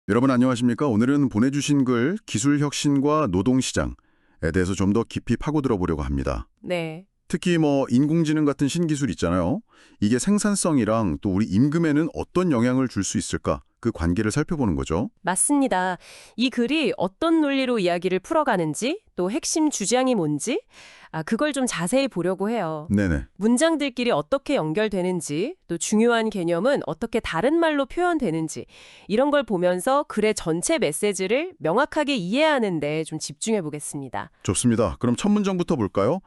여러분 안녕하십니까? 오늘은 보내주신 글 기술 혁신과 노동시장에 대해서 좀 더 깊이 파고들어 보려고 합니다. 네, 특히 인공지능 같은 신기술 있잖아요. 이게 생산성이랑 또 우리 임금에는 어떤 영향을 줄 수 있을까? 그 관계를 살펴보는 거죠. 맞습니다. 이 글이 어떤 논리로 이야기를 풀어가는지, 또 핵심 주장이 뭔지, 그걸 좀 자세히 보려고 해요. 네네. 문장들끼리 어떻게 연결되는지, 또 중요한 개념은 어떻게 다른 말로 표현되는지, 이런 걸 보면서 글의 전체 메시지를 명확하게 이해하는 데 좀 집중해 보겠습니다. 좋습니다. 그럼 첫 문장부터 볼까요?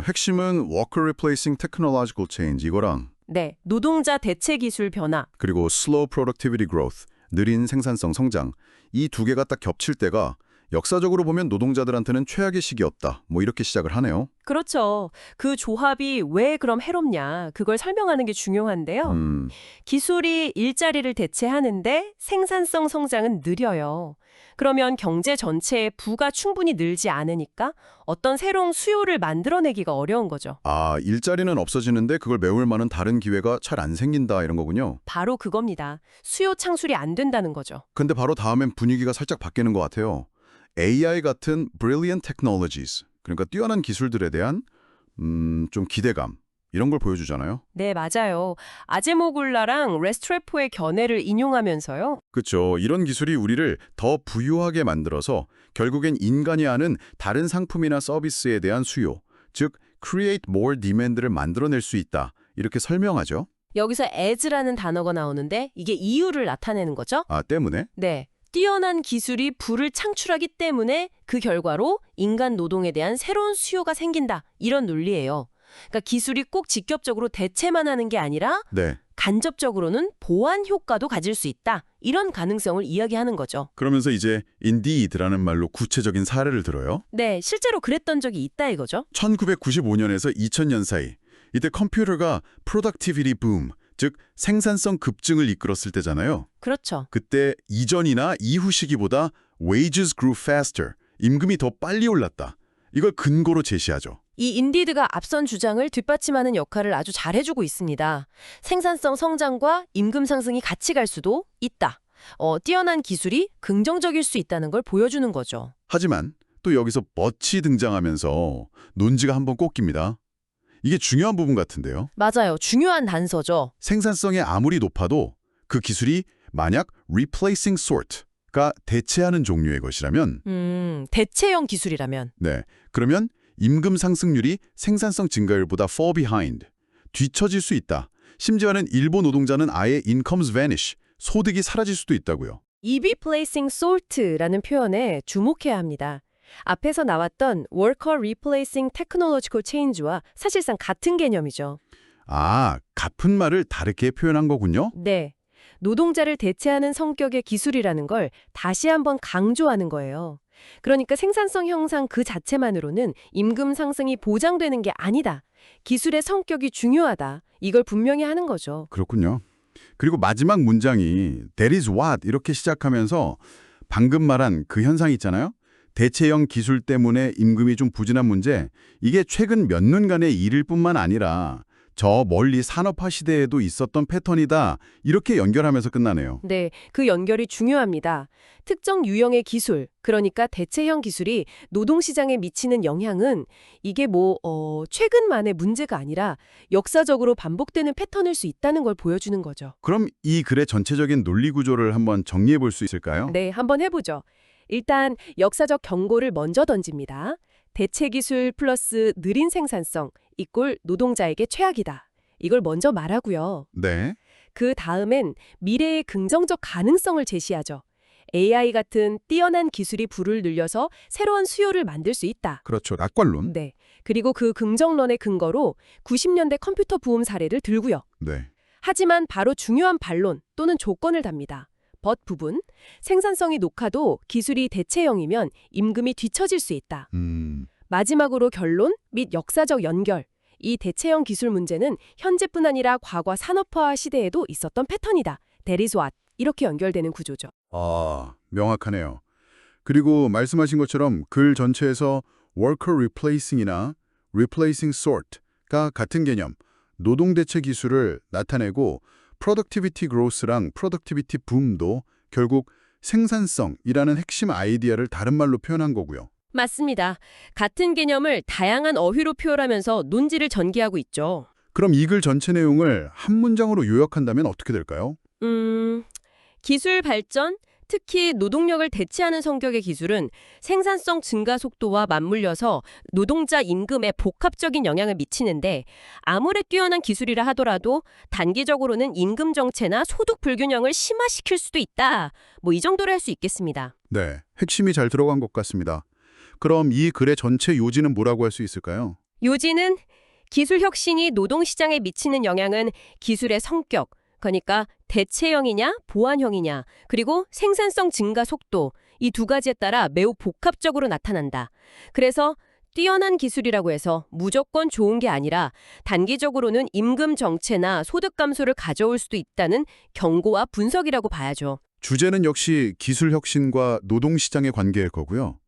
핵심은 Worker Replacing Technological Change 이거랑 네, 노동자 대체 기술 변화. 그리고 Slow Productivity Growth, 느린 생산성 성장 이 두 개가 딱 겹칠 때가 역사적으로 보면 노동자들한테는 최악의 시기였다. 이렇게 시작을 하네요. 그렇죠. 그 조합이 왜 그럼 해롭냐, 그걸 설명하는 게 중요한데요. 기술이 일자리를 대체하는데 생산성 성장은 느려요. 그러면 경제 전체의 부가 충분히 늘지 않으니까 어떤 새로운 수요를 만들어내기가 어려운 거죠. 일자리는 없어지는데 그걸 메울 만한 다른 기회가 잘 안 생긴다 이런 거군요. 바로 그겁니다. 수요 창출이 안 된다는 거죠. 근데 바로 다음엔 분위기가 살짝 바뀌는 것 같아요. AI 같은 brilliant technologies, 그러니까 뛰어난 기술들에 대한 좀 기대감 이런 걸 보여주잖아요. 네, 맞아요. 아제모굴라랑 레스트레포의 견해를 인용하면서요. 그렇죠. 이런 기술이 우리를 더 부유하게 만들어서 결국엔 인간이 아는 다른 상품이나 서비스에 대한 수요, 즉 create more demand를 만들어낼 수 있다. 이렇게 설명하죠. 여기서 as라는 단어가 나오는데 이게 이유를 나타내는 거죠. 때문에? 네. 뛰어난 기술이 부를 창출하기 때문에 그 결과로 인간 노동에 대한 새로운 수요가 생긴다. 이런 논리예요. 그러니까 기술이 꼭 직접적으로 대체만 하는 게 아니라 네. 간접적으로는 보완 효과도 가질 수 있다. 이런 가능성을 이야기하는 거죠. 그러면서 이제 indeed라는 말로 구체적인 사례를 들어요. 네, 실제로 그랬던 적이 있다 이거죠. 1995년에서 2000년 사이 이때 컴퓨터가 productivity boom, 즉 생산성 급증을 이끌었을 때잖아요. 그렇죠. 그때 이전이나 이후 시기보다 wages grew faster, 임금이 더 빨리 올랐다. 이걸 근거로 제시하죠. 이 인디드가 앞선 주장을 뒷받침하는 역할을 아주 잘해주고 있습니다. 생산성 성장과 임금 상승이 같이 갈 수도 있다. 뛰어난 기술이 긍정적일 수 있다는 걸 보여주는 거죠. 하지만 또 여기서 but이 등장하면서 논지가 한번 꺾입니다. 이게 중요한 부분 같은데요. 맞아요. 중요한 단서죠. 생산성이 아무리 높아도 그 기술이 만약 replacing sort가 대체하는 종류의 것이라면 대체형 기술이라면. 네, 그러면 임금 상승률이 생산성 증가율보다 fall behind, 뒤처질 수 있다. 심지어는 일부 노동자는 아예 incomes vanish, 소득이 사라질 수도 있다고요. 이 replacing sort라는 표현에 주목해야 합니다. 앞에서 나왔던 worker replacing technological change와 사실상 같은 개념이죠. 같은 말을 다르게 표현한 거군요. 네. 노동자를 대체하는 성격의 기술이라는 걸 다시 한번 강조하는 거예요. 그러니까 생산성 형상 그 자체만으로는 임금 상승이 보장되는 게 아니다. 기술의 성격이 중요하다. 이걸 분명히 하는 거죠. 그렇군요. 그리고 마지막 문장이 that is what 이렇게 시작하면서 방금 말한 그 현상 있잖아요. 대체형 기술 때문에 임금이 좀 부진한 문제, 이게 최근 몇 년간의 일일 뿐만 아니라 저 멀리 산업화 시대에도 있었던 패턴이다. 이렇게 연결하면서 끝나네요. 네, 그 연결이 중요합니다. 특정 유형의 기술, 그러니까 대체형 기술이 노동시장에 미치는 영향은 이게 최근만의 문제가 아니라 역사적으로 반복되는 패턴일 수 있다는 걸 보여주는 거죠. 그럼 이 글의 전체적인 논리 구조를 한번 정리해 볼 수 있을까요? 네, 한번 해보죠. 일단 역사적 경고를 먼저 던집니다. 대체 기술 플러스 느린 생산성 이꼴 노동자에게 최악이다. 이걸 먼저 말하고요. 네. 그 다음엔 미래의 긍정적 가능성을 제시하죠. AI 같은 뛰어난 기술이 부를 늘려서 새로운 수요를 만들 수 있다. 그렇죠. 낙관론. 네. 그리고 그 긍정론의 근거로 90년대 컴퓨터 부흥 사례를 들고요. 네. 하지만 바로 중요한 반론 또는 조건을 답니다. but 부분, 생산성이 높아도 기술이 대체형이면 임금이 뒤처질 수 있다. 마지막으로 결론 및 역사적 연결. 이 대체형 기술 문제는 현재뿐 아니라 과거 산업화 시대에도 있었던 패턴이다. That is what. 이렇게 연결되는 구조죠. 명확하네요. 그리고 말씀하신 것처럼 글 전체에서 worker replacing이나 replacing sort가 같은 개념, 노동 대체 기술을 나타내고 productivity growth랑 productivity boom도 결국 생산성이라는 핵심 아이디어를 다른 말로 표현한 거고요. 맞습니다. 같은 개념을 다양한 어휘로 표현하면서 논지를 전개하고 있죠. 그럼 이 글 전체 내용을 한 문장으로 요약한다면 어떻게 될까요? 기술 발전, 특히 노동력을 대체하는 성격의 기술은 생산성 증가 속도와 맞물려서 노동자 임금에 복합적인 영향을 미치는데 아무리 뛰어난 기술이라 하더라도 단기적으로는 임금 정체나 소득 불균형을 심화시킬 수도 있다. 뭐 이 정도로 할 수 있겠습니다. 네, 핵심이 잘 들어간 것 같습니다. 그럼 이 글의 전체 요지는 뭐라고 할 수 있을까요? 요지는 기술 혁신이 노동시장에 미치는 영향은 기술의 성격, 그러니까 대체형이냐 보완형이냐 그리고 생산성 증가 속도 이 두 가지에 따라 매우 복합적으로 나타난다. 그래서 뛰어난 기술이라고 해서 무조건 좋은 게 아니라 단기적으로는 임금 정체나 소득 감소를 가져올 수도 있다는 경고와 분석이라고 봐야죠. 주제는 역시 기술 혁신과 노동시장의 관계일 거고요.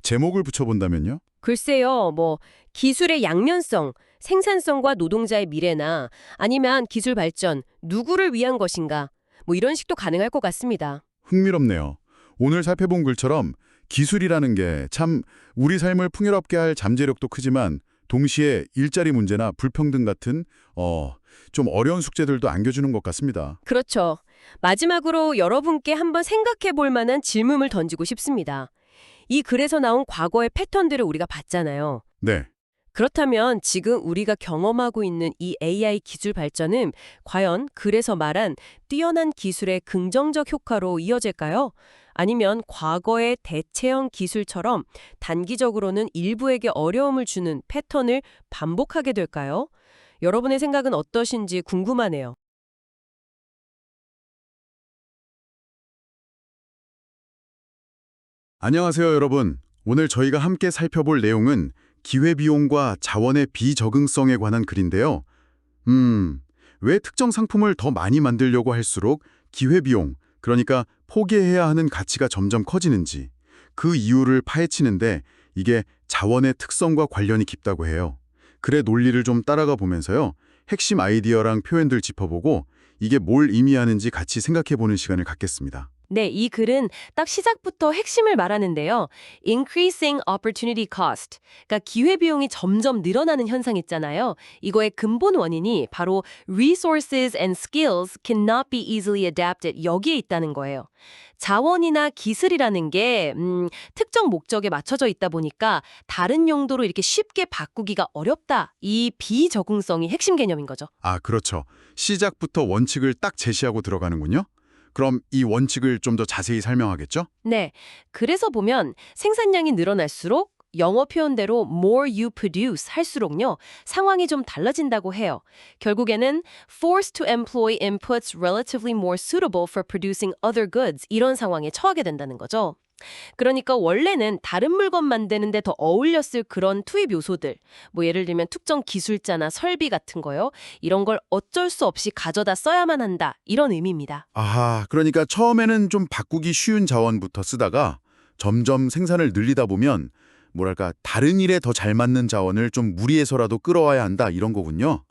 제목을 붙여본다면요? 글쎄요, 뭐 기술의 양면성, 생산성과 노동자의 미래나 아니면 기술 발전, 누구를 위한 것인가 뭐 이런 식도 가능할 것 같습니다. 흥미롭네요. 오늘 살펴본 글처럼 기술이라는 게 참 우리 삶을 풍요롭게 할 잠재력도 크지만 동시에 일자리 문제나 불평등 같은 좀 어려운 숙제들도 안겨주는 것 같습니다. 그렇죠. 마지막으로 여러분께 한번 생각해 볼 만한 질문을 던지고 싶습니다. 이 글에서 나온 과거의 패턴들을 우리가 봤잖아요. 네. 그렇다면 지금 우리가 경험하고 있는 이 AI 기술 발전은 과연 글에서 말한 뛰어난 기술의 긍정적 효과로 이어질까요? 아니면 과거의 대체형 기술처럼 단기적으로는 일부에게 어려움을 주는 패턴을 반복하게 될까요? 여러분의 생각은 어떠신지 궁금하네요. 안녕하세요, 여러분. 오늘 저희가 함께 살펴볼 내용은 기회비용과 자원의 비적응성에 관한 글인데요. 왜 특정 상품을 더 많이 만들려고 할수록 기회비용, 그러니까 포기해야 하는 가치가 점점 커지는지, 그 이유를 파헤치는데 이게 자원의 특성과 관련이 깊다고 해요. 글의 논리를 좀 따라가 보면서요. 핵심 아이디어랑 표현들 짚어보고 이게 뭘 의미하는지 같이 생각해보는 시간을 갖겠습니다. 네, 이 글은 딱 시작부터 핵심을 말하는데요. Increasing opportunity cost, 그러니까 기회비용이 점점 늘어나는 현상 있잖아요. 이거의 근본 원인이 바로 resources and skills cannot be easily adapted 여기에 있다는 거예요. 자원이나 기술이라는 게 특정 목적에 맞춰져 있다 보니까 다른 용도로 이렇게 쉽게 바꾸기가 어렵다. 이 비적응성이 핵심 개념인 거죠. 아, 그렇죠. 시작부터 원칙을 딱 제시하고 들어가는군요. 그럼 이 원칙을 좀 더 자세히 설명하겠죠? 네, 그래서 보면 생산량이 늘어날수록 영어 표현대로 more you produce 할수록요, 상황이 좀 달라진다고 해요. 결국에는 forced to employ inputs relatively more suitable for producing other goods 이런 상황에 처하게 된다는 거죠. 그러니까 원래는 다른 물건 만드는데 더 어울렸을 그런 투입 요소들, 뭐 예를 들면 특정 기술자나 설비 같은 거요. 이런 걸 어쩔 수 없이 가져다 써야만 한다. 이런 의미입니다. 아하, 그러니까 처음에는 좀 바꾸기 쉬운 자원부터 쓰다가 점점 생산을 늘리다 보면 뭐랄까 다른 일에 더 잘 맞는 자원을 좀 무리해서라도 끌어와야 한다 이런 거군요.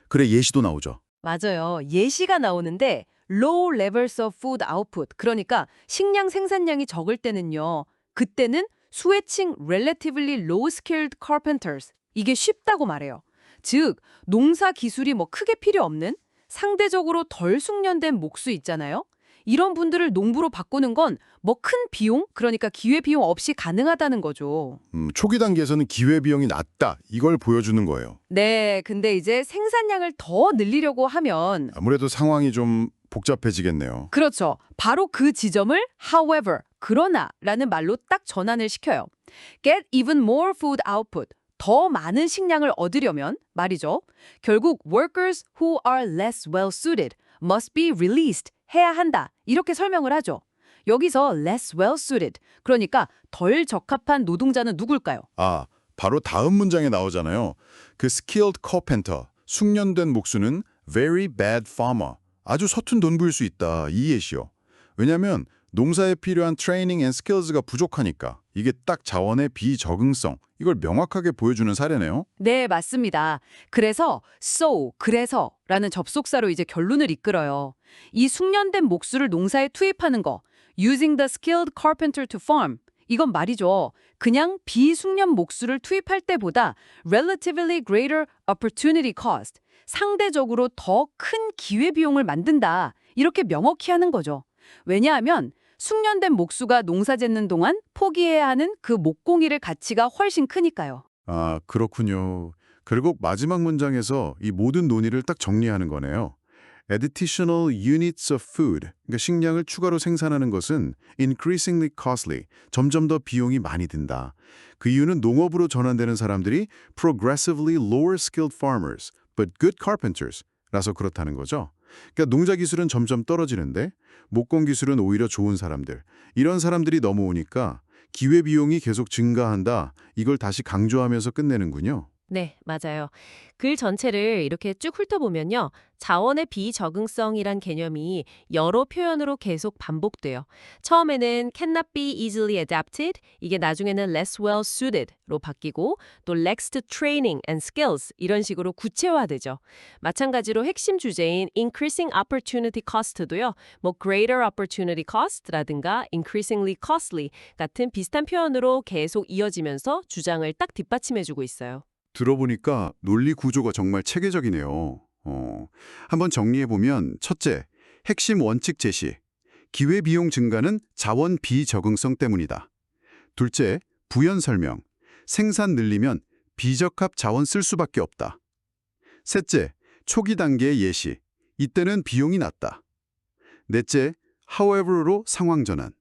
그래 예시도 나오죠. 맞아요. 예시가 나오는데 low levels of food output, 그러니까 식량 생산량이 적을 때는요. 그때는 수혜층 relatively low-skilled carpenters, 이게 쉽다고 말해요. 즉, 농사 기술이 뭐 크게 필요 없는 상대적으로 덜 숙련된 목수 있잖아요. 이런 분들을 농부로 바꾸는 건 뭐 큰 비용, 그러니까 기회비용 없이 가능하다는 거죠. 초기 단계에서는 기회비용이 낮다. 이걸 보여주는 거예요. 네, 근데 이제 생산량을 더 늘리려고 하면 아무래도 상황이 좀 복잡해지겠네요. 그렇죠. 바로 그 지점을 however, 그러나라는 말로 딱 전환을 시켜요. Get even more food output, 더 많은 식량을 얻으려면 말이죠. 결국 workers who are less well suited must be released 해야 한다. 이렇게 설명을 하죠. 여기서 less well suited, 그러니까 덜 적합한 노동자는 누굴까요? 아, 바로 다음 문장에 나오잖아요. 그 skilled carpenter, 숙련된 목수는 very bad farmer, 아주 서툰 농부일 수 있다. 이 예시요. 왜냐하면 농사에 필요한 트레이닝 앤 스킬즈가 부족하니까 이게 딱 자원의 비적응성, 이걸 명확하게 보여주는 사례네요. 네, 맞습니다. 그래서 그래서라는 접속사로 이제 결론을 이끌어요. 이 숙련된 목수를 농사에 투입하는 거, Using the skilled carpenter to farm. 이건 말이죠. 그냥 비숙련 목수를 투입할 때보다 relatively greater opportunity cost. 상대적으로 더 큰 기회비용을 만든다. 이렇게 명확히 하는 거죠. 왜냐하면 숙련된 목수가 농사 짓는 동안 포기해야 하는 그 목공일의 가치가 훨씬 크니까요. 아, 그렇군요. 결국 마지막 문장에서 이 모든 논의를 딱 정리하는 거네요. Additional units of food, 그러니까 식량을 추가로 생산하는 것은 increasingly costly, 점점 더 비용이 많이 든다. 그 이유는 농업으로 전환되는 사람들이 progressively lower skilled farmers, but good carpenters 라서 그렇다는 거죠. 그러니까 농자 기술은 점점 떨어지는데 목공 기술은 오히려 좋은 사람들, 이런 사람들이 넘어오니까 기회비용이 계속 증가한다. 이걸 다시 강조하면서 끝내는군요. 네, 맞아요. 글 전체를 이렇게 쭉 훑어보면요. 자원의 비적응성이란 개념이 여러 표현으로 계속 반복돼요. 처음에는 cannot be easily adapted, 이게 나중에는 less well suited로 바뀌고 또 lacks training and skills 이런 식으로 구체화되죠. 마찬가지로 핵심 주제인 increasing opportunity cost도요. 뭐 greater opportunity cost라든가 increasingly costly 같은 비슷한 표현으로 계속 이어지면서 주장을 딱 뒷받침해주고 있어요. 들어보니까 논리 구조가 정말 체계적이네요. 한번 정리해보면 첫째, 핵심 원칙 제시. 기회비용 증가는 자원 비적응성 때문이다. 둘째, 부연 설명. 생산 늘리면 비적합 자원 쓸 수밖에 없다. 셋째, 초기 단계의 예시. 이때는 비용이 낮다. 넷째, however로 상황 전환.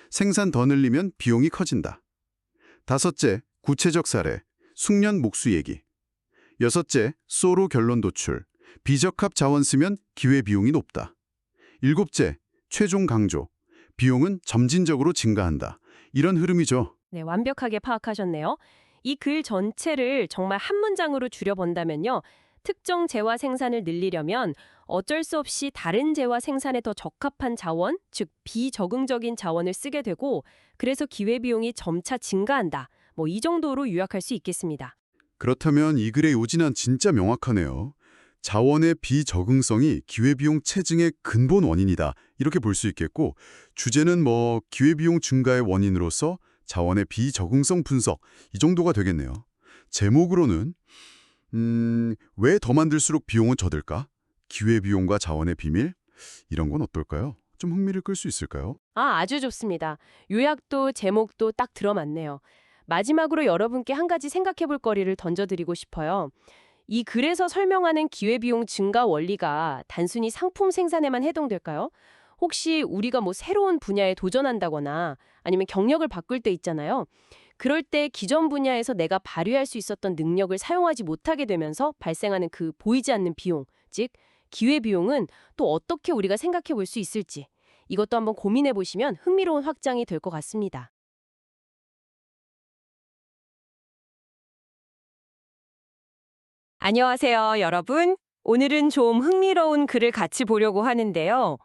생산 더 늘리면 비용이 커진다. 다섯째, 구체적 사례. 숙련 목수 얘기. 여섯째, 소로 결론 도출. 비적합 자원 쓰면 기회비용이 높다. 일곱째, 최종 강조. 비용은 점진적으로 증가한다. 이런 흐름이죠. 네, 완벽하게 파악하셨네요. 이 글 전체를 정말 한 문장으로 줄여본다면요. 특정 재화 생산을 늘리려면 어쩔 수 없이 다른 재화 생산에 더 적합한 자원, 즉 비적응적인 자원을 쓰게 되고 그래서 기회비용이 점차 증가한다. 뭐 이 정도로 요약할 수 있겠습니다. 그렇다면 이 글의 요지는 진짜 명확하네요. 자원의 비적응성이 기회비용 체증의 근본 원인이다. 이렇게 볼 수 있겠고 주제는 뭐 기회비용 증가의 원인으로서 자원의 비적응성 분석 이 정도가 되겠네요. 제목으로는 왜 더 만들수록 비용은 더 들까? 기회비용과 자원의 비밀? 이런 건 어떨까요? 좀 흥미를 끌 수 있을까요? 아주 좋습니다. 요약도 제목도 딱 들어맞네요. 마지막으로 여러분께 한 가지 생각해볼 거리를 던져드리고 싶어요. 이 글에서 설명하는 기회비용 증가 원리가 단순히 상품 생산에만 해당될까요? 혹시 우리가 뭐 새로운 분야에 도전한다거나 아니면 경력을 바꿀 때 있잖아요. 그럴 때 기존 분야에서 내가 발휘할 수 있었던 능력을 사용하지 못하게 되면서 발생하는 그 보이지 않는 비용, 즉 기회비용은 또 어떻게 우리가 생각해 볼 수 있을지 이것도 한번 고민해 보시면 흥미로운 확장이 될 것 같습니다. 안녕하세요, 여러분. 오늘은 좀 흥미로운 글을 같이 보려고 하는데요.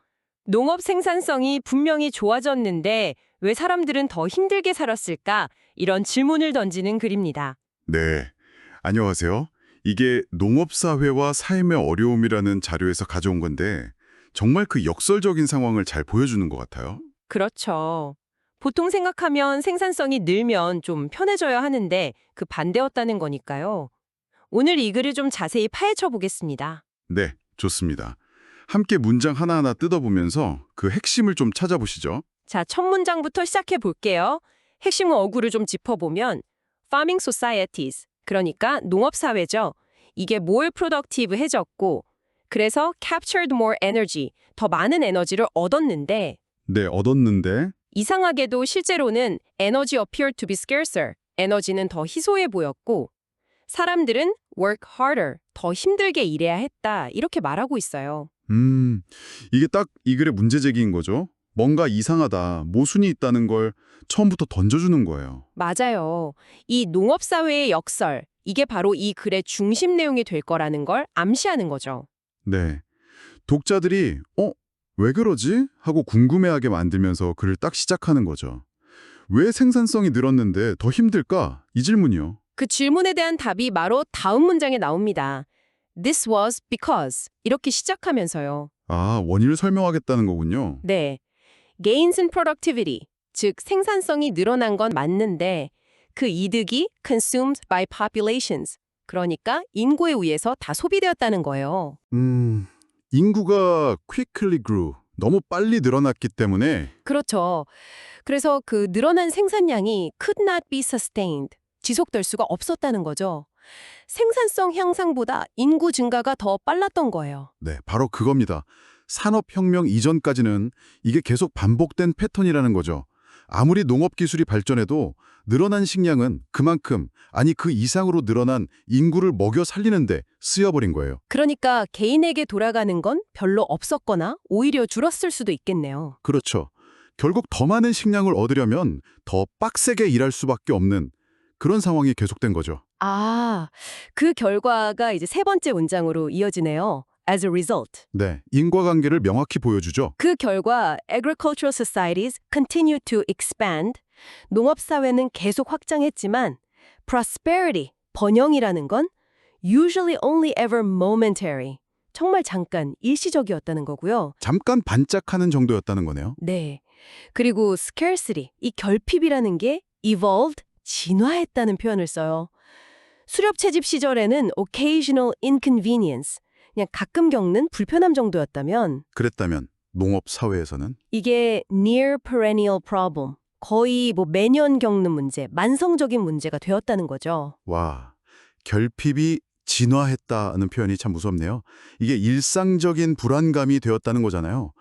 농업 생산성이 분명히 좋아졌는데 왜 사람들은 더 힘들게 살았을까? 이런 질문을 던지는 글입니다. 네, 안녕하세요. 이게 농업사회와 삶의 어려움이라는 자료에서 가져온 건데 정말 그 역설적인 상황을 잘 보여주는 것 같아요. 그렇죠. 보통 생각하면 생산성이 늘면 좀 편해져야 하는데 그 반대였다는 거니까요. 오늘 이 글을 좀 자세히 파헤쳐 보겠습니다. 네, 좋습니다. 함께 문장 하나하나 뜯어보면서 그 핵심을 좀 찾아보시죠. 자, 첫 문장부터 시작해 볼게요. 핵심 어구를 좀 짚어보면 farming societies, 그러니까 농업사회죠. 이게 more productive해졌고 그래서 captured more energy, 더 많은 에너지를 얻었는데 네, 얻었는데 이상하게도 실제로는 energy appeared to be scarcer, 에너지는 더 희소해 보였고 사람들은 work harder, 더 힘들게 일해야 했다 이렇게 말하고 있어요. 이게 딱 이 글의 문제제기인 거죠. 뭔가 이상하다, 모순이 있다는 걸 처음부터 던져주는 거예요. 맞아요. 이 농업사회의 역설, 이게 바로 이 글의 중심 내용이 될 거라는 걸 암시하는 거죠. 네, 독자들이 왜 그러지? 하고 궁금해하게 만들면서 글을 딱 시작하는 거죠. 왜 생산성이 늘었는데 더 힘들까? 이 질문이요. 그 질문에 대한 답이 바로 다음 문장에 나옵니다. This was because 이렇게 시작하면서요. 아, 원인을 설명하겠다는 거군요. 네. gains in productivity, 즉 생산성이 늘어난 건 맞는데 그 이득이 consumed by populations, 그러니까 인구에 의해서 다 소비되었다는 거예요. 인구가 quickly grew, 너무 빨리 늘어났기 때문에 그렇죠. 그래서 그 늘어난 생산량이 could not be sustained, 지속될 수가 없었다는 거죠. 생산성 향상보다 인구 증가가 더 빨랐던 거예요. 네, 바로 그겁니다. 산업혁명 이전까지는 이게 계속 반복된 패턴이라는 거죠. 아무리 농업 기술이 발전해도 늘어난 식량은 그만큼, 아니 그 이상으로 늘어난 인구를 먹여 살리는데 쓰여버린 거예요. 그러니까 개인에게 돌아가는 건 별로 없었거나 오히려 줄었을 수도 있겠네요. 그렇죠. 결국 더 많은 식량을 얻으려면 더 빡세게 일할 수밖에 없는 그런 상황이 계속된 거죠. 아, 그 결과가 이제 세 번째 문장으로 이어지네요. As a result. 네, 인과관계를 명확히 보여주죠. 그 결과 agricultural societies continue to expand. 농업사회는 계속 확장했지만 prosperity, 번영이라는 건 usually only ever momentary. 정말 잠깐 일시적이었다는 거고요. 잠깐 반짝하는 정도였다는 거네요. 네. 그리고 scarcity, 이 결핍이라는 게 evolved, 진화했다는 표현을 써요. 수렵 채집 시절에는 occasional inconvenience, 그냥 가끔 겪는 불편함 정도였다면 그랬다면 농업 사회에서는 이게 near perennial problem, 거의 매년 겪는 문제, 만성적인 문제가 되었다는 거죠. 와, 결핍이 진화했다는 표현이 참 무섭네요. 이게 일상적인 불안감이 되었다는 거잖아요.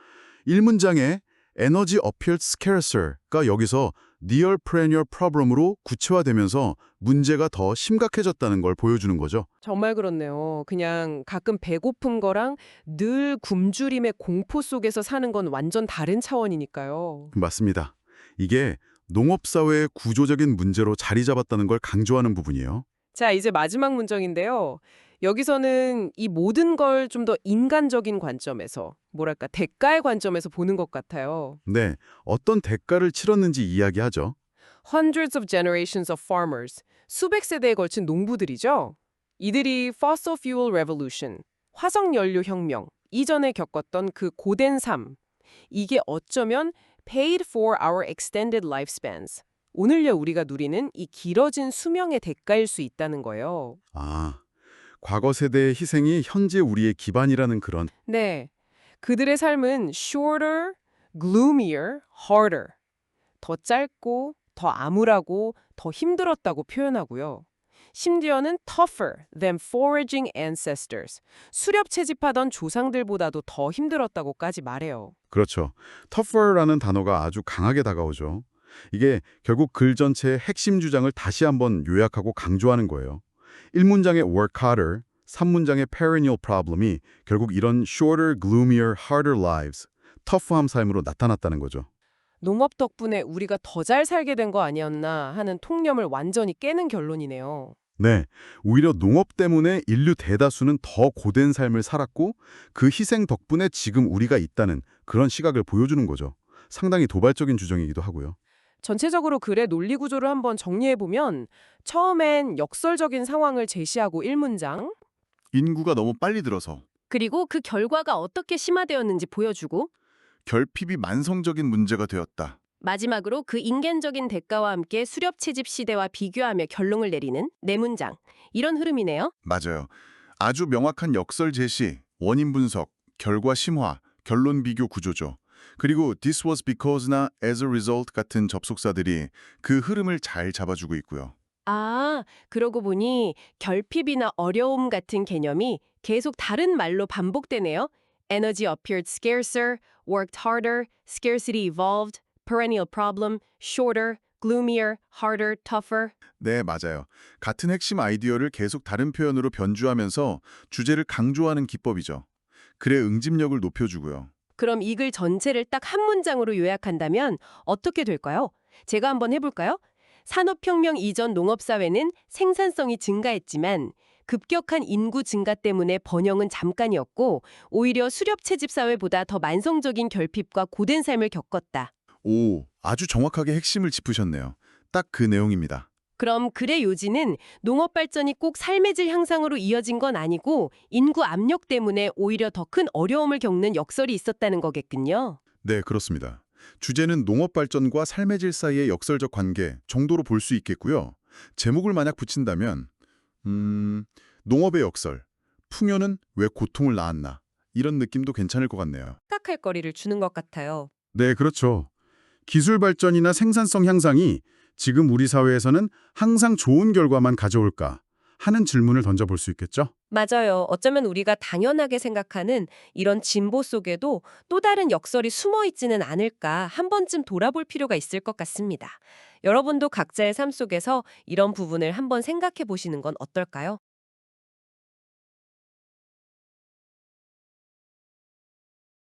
1문장에 energy appeared scarcer가 여기서 near perennial problem으로 구체화되면서 문제가 더 심각해졌다는 걸 보여주는 거죠. 정말 그렇네요. 그냥 가끔 배고픈 거랑 늘 굶주림의 공포 속에서 사는 건 완전 다른 차원이니까요. 맞습니다. 이게 농업사회의 구조적인 문제로 자리 잡았다는 걸 강조하는 부분이에요. 자, 이제 마지막 문장인데요. 여기서는 이 모든 걸 좀 더 인간적인 관점에서, 뭐랄까, 대가의 관점에서 보는 것 같아요. 네, 어떤 대가를 치렀는지 이야기하죠. Hundreds of generations of farmers, 수백 세대에 걸친 농부들이죠. 이들이 fossil fuel revolution, 화석연료 혁명, 이전에 겪었던 그 고된 삶, 이게 어쩌면 paid for our extended lifespans, 오늘날 우리가 누리는 이 길어진 수명의 대가일 수 있다는 거예요. 아, 과거 세대의 희생이 현재 우리의 기반이라는 그런 네, 그들의 삶은 shorter, gloomier, harder, 더 짧고 더 암울하고 더 힘들었다고 표현하고요. 심지어는 tougher than foraging ancestors, 수렵 채집하던 조상들보다도 더 힘들었다고까지 말해요. 그렇죠. tougher라는 단어가 아주 강하게 다가오죠. 이게 결국 글 전체의 핵심 주장을 다시 한번 요약하고 강조하는 거예요. 1문장의 work harder, 3문장의 perennial problem이 결국 이런 shorter, gloomier, harder lives, 터프함 삶으로 나타났다는 거죠. 농업 덕분에 우리가 더 잘 살게 된 거 아니었나 하는 통념을 완전히 깨는 결론이네요. 네, 오히려 농업 때문에 인류 대다수는 더 고된 삶을 살았고 그 희생 덕분에 지금 우리가 있다는 그런 시각을 보여주는 거죠. 상당히 도발적인 주장이기도 하고요. 전체적으로 글의 논리 구조를 한번 정리해보면 처음엔 역설적인 상황을 제시하고 1문장, 인구가 너무 빨리 들어서 그리고 그 결과가 어떻게 심화되었는지 보여주고 결핍이 만성적인 문제가 되었다. 마지막으로 그 인간적인 대가와 함께 수렵 채집 시대와 비교하며 결론을 내리는 4문장, 이런 흐름이네요. 맞아요. 아주 명확한 역설 제시, 원인 분석, 결과 심화, 결론 비교 구조죠. 그리고 this was because나 as a result 같은 접속사들이 그 흐름을 잘 잡아주고 있고요. 아, 그러고 보니 결핍이나 어려움 같은 개념이 계속 다른 말로 반복되네요. Energy appeared scarcer, worked harder, scarcity evolved, perennial problem, shorter, gloomier, harder, tougher. 네, 맞아요. 같은 핵심 아이디어를 계속 다른 표현으로 변주하면서 주제를 강조하는 기법이죠. 글의 응집력을 높여주고요. 그럼 이 글 전체를 딱 한 문장으로 요약한다면 어떻게 될까요? 제가 한번 해볼까요? 산업혁명 이전 농업사회는 생산성이 증가했지만 급격한 인구 증가 때문에 번영은 잠깐이었고 오히려 수렵 채집 사회보다 더 만성적인 결핍과 고된 삶을 겪었다. 오, 아주 정확하게 핵심을 짚으셨네요. 딱 그 내용입니다. 그럼 글의 요지는 농업 발전이 꼭 삶의 질 향상으로 이어진 건 아니고 인구 압력 때문에 오히려 더 큰 어려움을 겪는 역설이 있었다는 거겠군요. 네, 그렇습니다. 주제는 농업 발전과 삶의 질 사이의 역설적 관계 정도로 볼 수 있겠고요. 제목을 만약 붙인다면 농업의 역설, 풍요는 왜 고통을 낳았나 이런 느낌도 괜찮을 것 같네요. 생각할 거리를 주는 것 같아요. 네, 그렇죠. 기술 발전이나 생산성 향상이 지금 우리 사회에서는 항상 좋은 결과만 가져올까 하는 질문을 던져볼 수 있겠죠? 맞아요. 어쩌면 우리가 당연하게 생각하는 이런 진보 속에도 또 다른 역설이 숨어 있지는 않을까 한 번쯤 돌아볼 필요가 있을 것 같습니다. 여러분도 각자의 삶 속에서 이런 부분을 한번 생각해 보시는 건 어떨까요?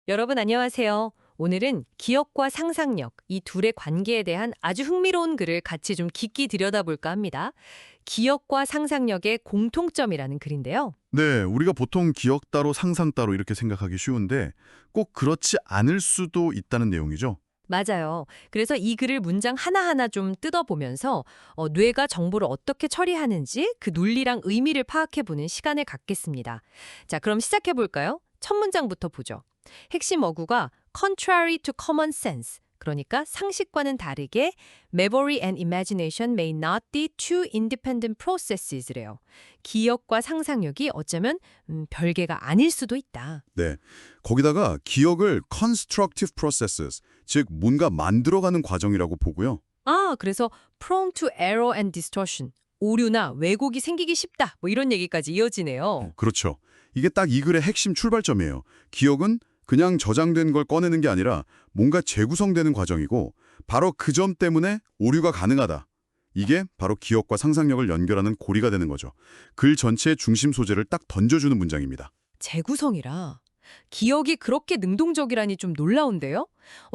여러분 안녕하세요. 오늘은 기억과 상상력, 이 둘의 관계에 대한 아주 흥미로운 글을 같이 좀 깊이 들여다볼까 합니다. 기억과 상상력의 공통점이라는 글인데요. 네, 우리가 보통 기억 따로 상상 따로 이렇게 생각하기 쉬운데 꼭 그렇지 않을 수도 있다는 내용이죠. 맞아요. 그래서 이 글을 문장 하나하나 좀 뜯어보면서 뇌가 정보를 어떻게 처리하는지 그 논리랑 의미를 파악해보는 시간을 갖겠습니다. 자, 그럼 시작해볼까요? 첫 문장부터 보죠. 핵심 어구가 contrary to common sense, 그러니까 상식과는 다르게 memory and imagination may not be two independent processes래요. 기억과 상상력이 어쩌면 별개가 아닐 수도 있다. 네, 거기다가 기억을 constructive processes, 즉 뭔가 만들어가는 과정이라고 보고요. 아, 그래서 prone to error and distortion, 오류나 왜곡이 생기기 쉽다, 뭐 이런 얘기까지 이어지네요. 그렇죠. 이게 딱 이 글의 핵심 출발점이에요. 기억은 그냥 저장된 걸 꺼내는 게 아니라 뭔가 재구성되는 과정이고 바로 그 점 때문에 오류가 가능하다. 이게 바로 기억과 상상력을 연결하는 고리가 되는 거죠. 글 전체의 중심 소재를 딱 던져주는 문장입니다. 재구성이라. 기억이 그렇게 능동적이라니 좀 놀라운데요?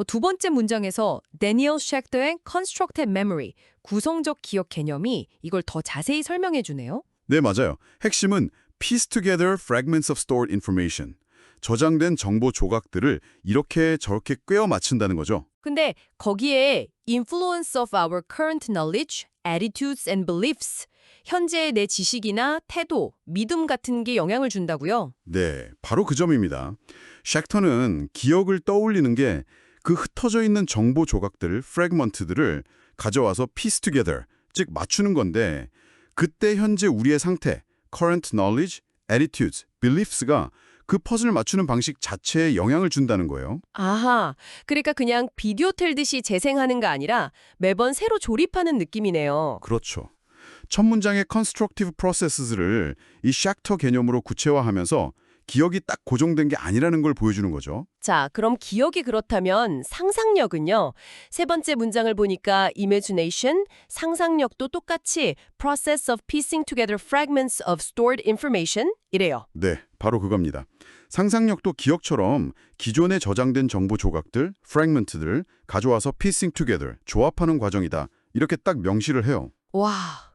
두 번째 문장에서 데니얼 쉑터의 Constructed Memory, 구성적 기억 개념이 이걸 더 자세히 설명해 주네요. 네, 맞아요. 핵심은 piece together fragments of stored information. 저장된 정보 조각들을 이렇게 저렇게 꿰어 맞춘다는 거죠. 근데 거기에 influence of our current knowledge, attitudes and beliefs, 현재의 내 지식이나 태도, 믿음 같은 게 영향을 준다고요? 네, 바로 그 점입니다. 쉑터는 기억을 떠올리는 게 그 흩어져 있는 정보 조각들, 프래그먼트들을 가져와서 piece together, 즉 맞추는 건데 그때 현재 우리의 상태, current knowledge, attitudes, beliefs가 그 퍼즐을 맞추는 방식 자체에 영향을 준다는 거예요. 아하, 그러니까 그냥 비디오 틀듯이 재생하는 거 아니라 매번 새로 조립하는 느낌이네요. 그렇죠. 첫 문장의 constructive processes를 이 쉑터 개념으로 구체화하면서 기억이 딱 고정된 게 아니라는 걸 보여주는 거죠. 자, 그럼 기억이 그렇다면 상상력은요? 세 번째 문장을 보니까 imagination, 상상력도 똑같이 process of piecing together fragments of stored information 이래요. 네, 바로 그겁니다. 상상력도 기억처럼 기존에 저장된 정보 조각들, 프래그먼트들을 가져와서 piecing together, 조합하는 과정이다. 이렇게 딱 명시를 해요. 와,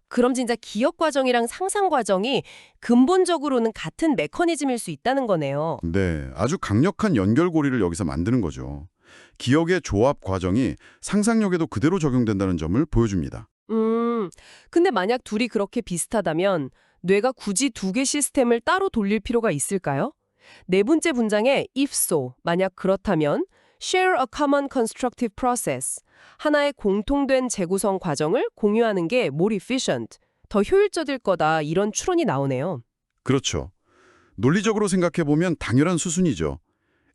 그럼 진짜 기억 과정이랑 상상 과정이 근본적으로는 같은 메커니즘일 수 있다는 거네요. 네, 아주 강력한 연결고리를 여기서 만드는 거죠. 기억의 조합 과정이 상상력에도 그대로 적용된다는 점을 보여줍니다. 근데 만약 둘이 그렇게 비슷하다면 뇌가 굳이 두 개 시스템을 따로 돌릴 필요가 있을까요? 네 번째 문장에 if so, 만약 그렇다면 share a common constructive process, 하나의 공통된 재구성 과정을 공유하는 게 more efficient, 더 효율적일 거다 이런 추론이 나오네요. 그렇죠. 논리적으로 생각해보면 당연한 수순이죠.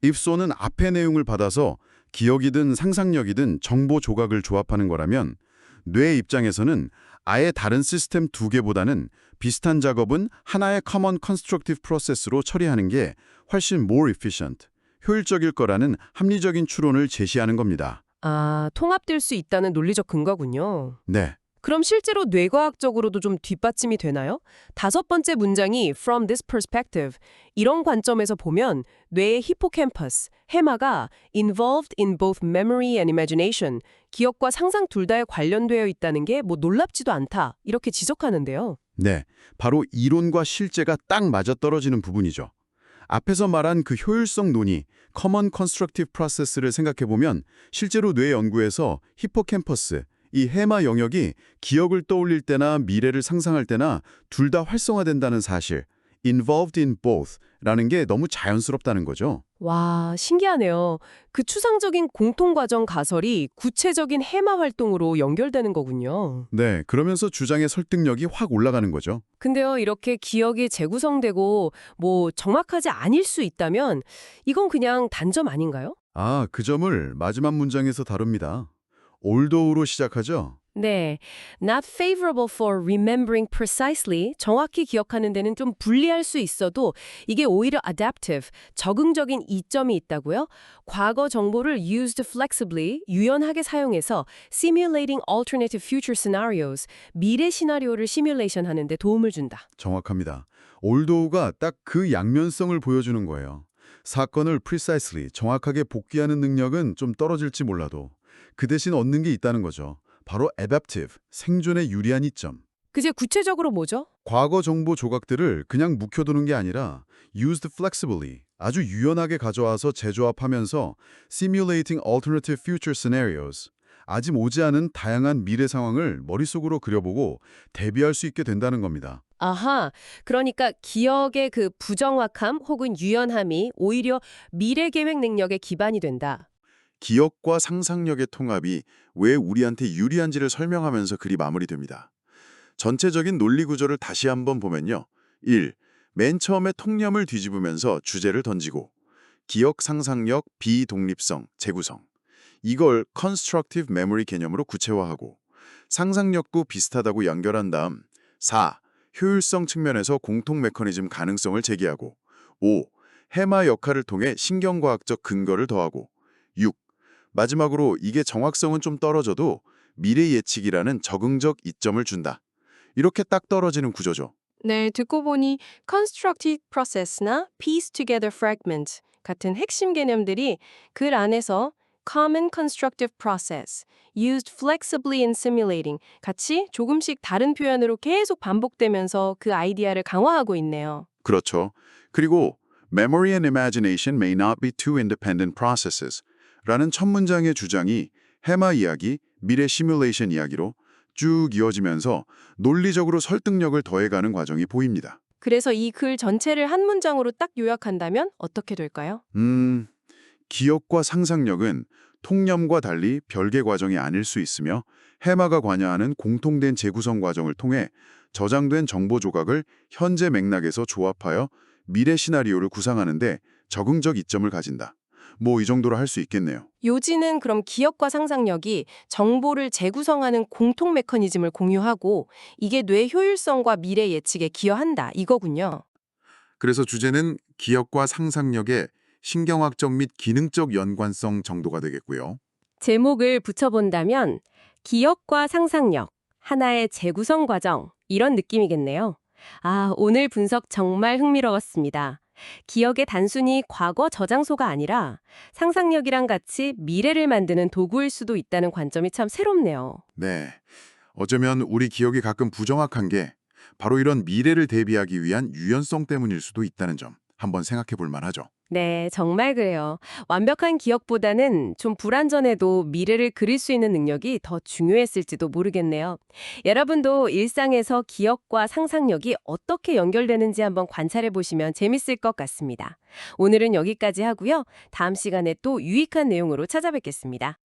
if so는 앞의 내용을 받아서 기억이든 상상력이든 정보 조각을 조합하는 거라면 뇌 입장에서는 아예 다른 시스템 두 개보다는 비슷한 작업은 하나의 common constructive process로 처리하는 게 훨씬 more efficient, 효율적일 거라는 합리적인 추론을 제시하는 겁니다. 아, 통합될 수 있다는 논리적 근거군요. 네, 그럼 실제로 뇌과학적으로도 좀 뒷받침이 되나요? 다섯 번째 문장이 from this perspective, 이런 관점에서 보면 뇌의 히포캠퍼스, 해마가 involved in both memory and imagination, 기억과 상상 둘 다에 관련되어 있다는 게 뭐 놀랍지도 않다, 이렇게 지적하는데요. 네, 바로 이론과 실제가 딱 맞아떨어지는 부분이죠. 앞에서 말한 그 효율성 논의, Common Constructive Process를 생각해보면 실제로 뇌 연구에서 히포캠퍼스, 이 해마 영역이 기억을 떠올릴 때나 미래를 상상할 때나 둘 다 활성화된다는 사실, involved in both라는 게 너무 자연스럽다는 거죠. 와, 신기하네요. 그 추상적인 공통과정 가설이 구체적인 해마 활동으로 연결되는 거군요. 네, 그러면서 주장의 설득력이 확 올라가는 거죠. 근데요, 이렇게 기억이 재구성되고 뭐 정확하지 않을 수 있다면 이건 그냥 단점 아닌가요? 아, 그 점을 마지막 문장에서 다룹니다. although로 시작하죠. 네, not favorable for remembering precisely, 정확히 기억하는 데는 좀 불리할 수 있어도 이게 오히려 adaptive, 적응적인 이점이 있다고요? 과거 정보를 used flexibly, 유연하게 사용해서 simulating alternative future scenarios, 미래 시나리오를 시뮬레이션 하는 데 도움을 준다. 정확합니다. althouggh가 딱 그 양면성을 보여주는 거예요. 사건을 precisely, 정확하게 복귀하는 능력은 좀 떨어질지 몰라도 그 대신 얻는 게 있다는 거죠. 바로 adaptive, 생존에 유리한 이점. 그제 구체적으로 뭐죠? 과거 정보 조각들을 그냥 묵혀두는 게 아니라 used flexibly, 아주 유연하게 가져와서 재조합하면서 simulating alternative future scenarios, 아직 오지 않은 다양한 미래 상황을 머릿속으로 그려보고 대비할 수 있게 된다는 겁니다. 아하, 그러니까 기억의 그 부정확함 혹은 유연함이 오히려 미래 계획 능력의 기반이 된다. 기억과 상상력의 통합이 왜 우리한테 유리한지를 설명하면서 글이 마무리됩니다. 전체적인 논리 구조를 다시 한번 보면요. 1. 맨 처음에 통념을 뒤집으면서 주제를 던지고 기억, 상상력, 비독립성, 재구성. 이걸 constructive memory 개념으로 구체화하고 상상력도 비슷하다고 연결한 다음 4. 효율성 측면에서 공통 메커니즘 가능성을 제기하고 5. 해마 역할을 통해 신경과학적 근거를 더하고 6. 마지막으로 이게 정확성은 좀 떨어져도 미래 예측이라는 적응적 이점을 준다. 이렇게 딱 떨어지는 구조죠. 네, 듣고 보니 constructive process나 piece together fragment 같은 핵심 개념들이 글 안에서 common constructive process, used flexibly in simulating 같이 조금씩 다른 표현으로 계속 반복되면서 그 아이디어를 강화하고 있네요. 그렇죠. 그리고 memory and imagination may not be two independent processes 라는 첫 문장의 주장이 해마 이야기, 미래 시뮬레이션 이야기로 쭉 이어지면서 논리적으로 설득력을 더해가는 과정이 보입니다. 그래서 이 글 전체를 한 문장으로 딱 요약한다면 어떻게 될까요? 기억과 상상력은 통념과 달리 별개 과정이 아닐 수 있으며 해마가 관여하는 공통된 재구성 과정을 통해 저장된 정보 조각을 현재 맥락에서 조합하여 미래 시나리오를 구상하는데 적응적 이점을 가진다. 뭐 이 정도로 할 수 있겠네요. 요지는 그럼 기억과 상상력이 정보를 재구성하는 공통 메커니즘을 공유하고 이게 뇌 효율성과 미래 예측에 기여한다 이거군요. 그래서 주제는 기억과 상상력의 신경학적 및 기능적 연관성 정도가 되겠고요. 제목을 붙여본다면 기억과 상상력, 하나의 재구성 과정 이런 느낌이겠네요. 아, 오늘 분석 정말 흥미로웠습니다. 기억이 단순히 과거 저장소가 아니라 상상력이랑 같이 미래를 만드는 도구일 수도 있다는 관점이 참 새롭네요. 네. 어쩌면 우리 기억이 가끔 부정확한 게 바로 이런 미래를 대비하기 위한 유연성 때문일 수도 있다는 점 한번 생각해 볼 만하죠. 네, 정말 그래요. 완벽한 기억보다는 좀 불완전해도 미래를 그릴 수 있는 능력이 더 중요했을지도 모르겠네요. 여러분도 일상에서 기억과 상상력이 어떻게 연결되는지 한번 관찰해 보시면 재밌을 것 같습니다. 오늘은 여기까지 하고요. 다음 시간에 또 유익한 내용으로 찾아뵙겠습니다.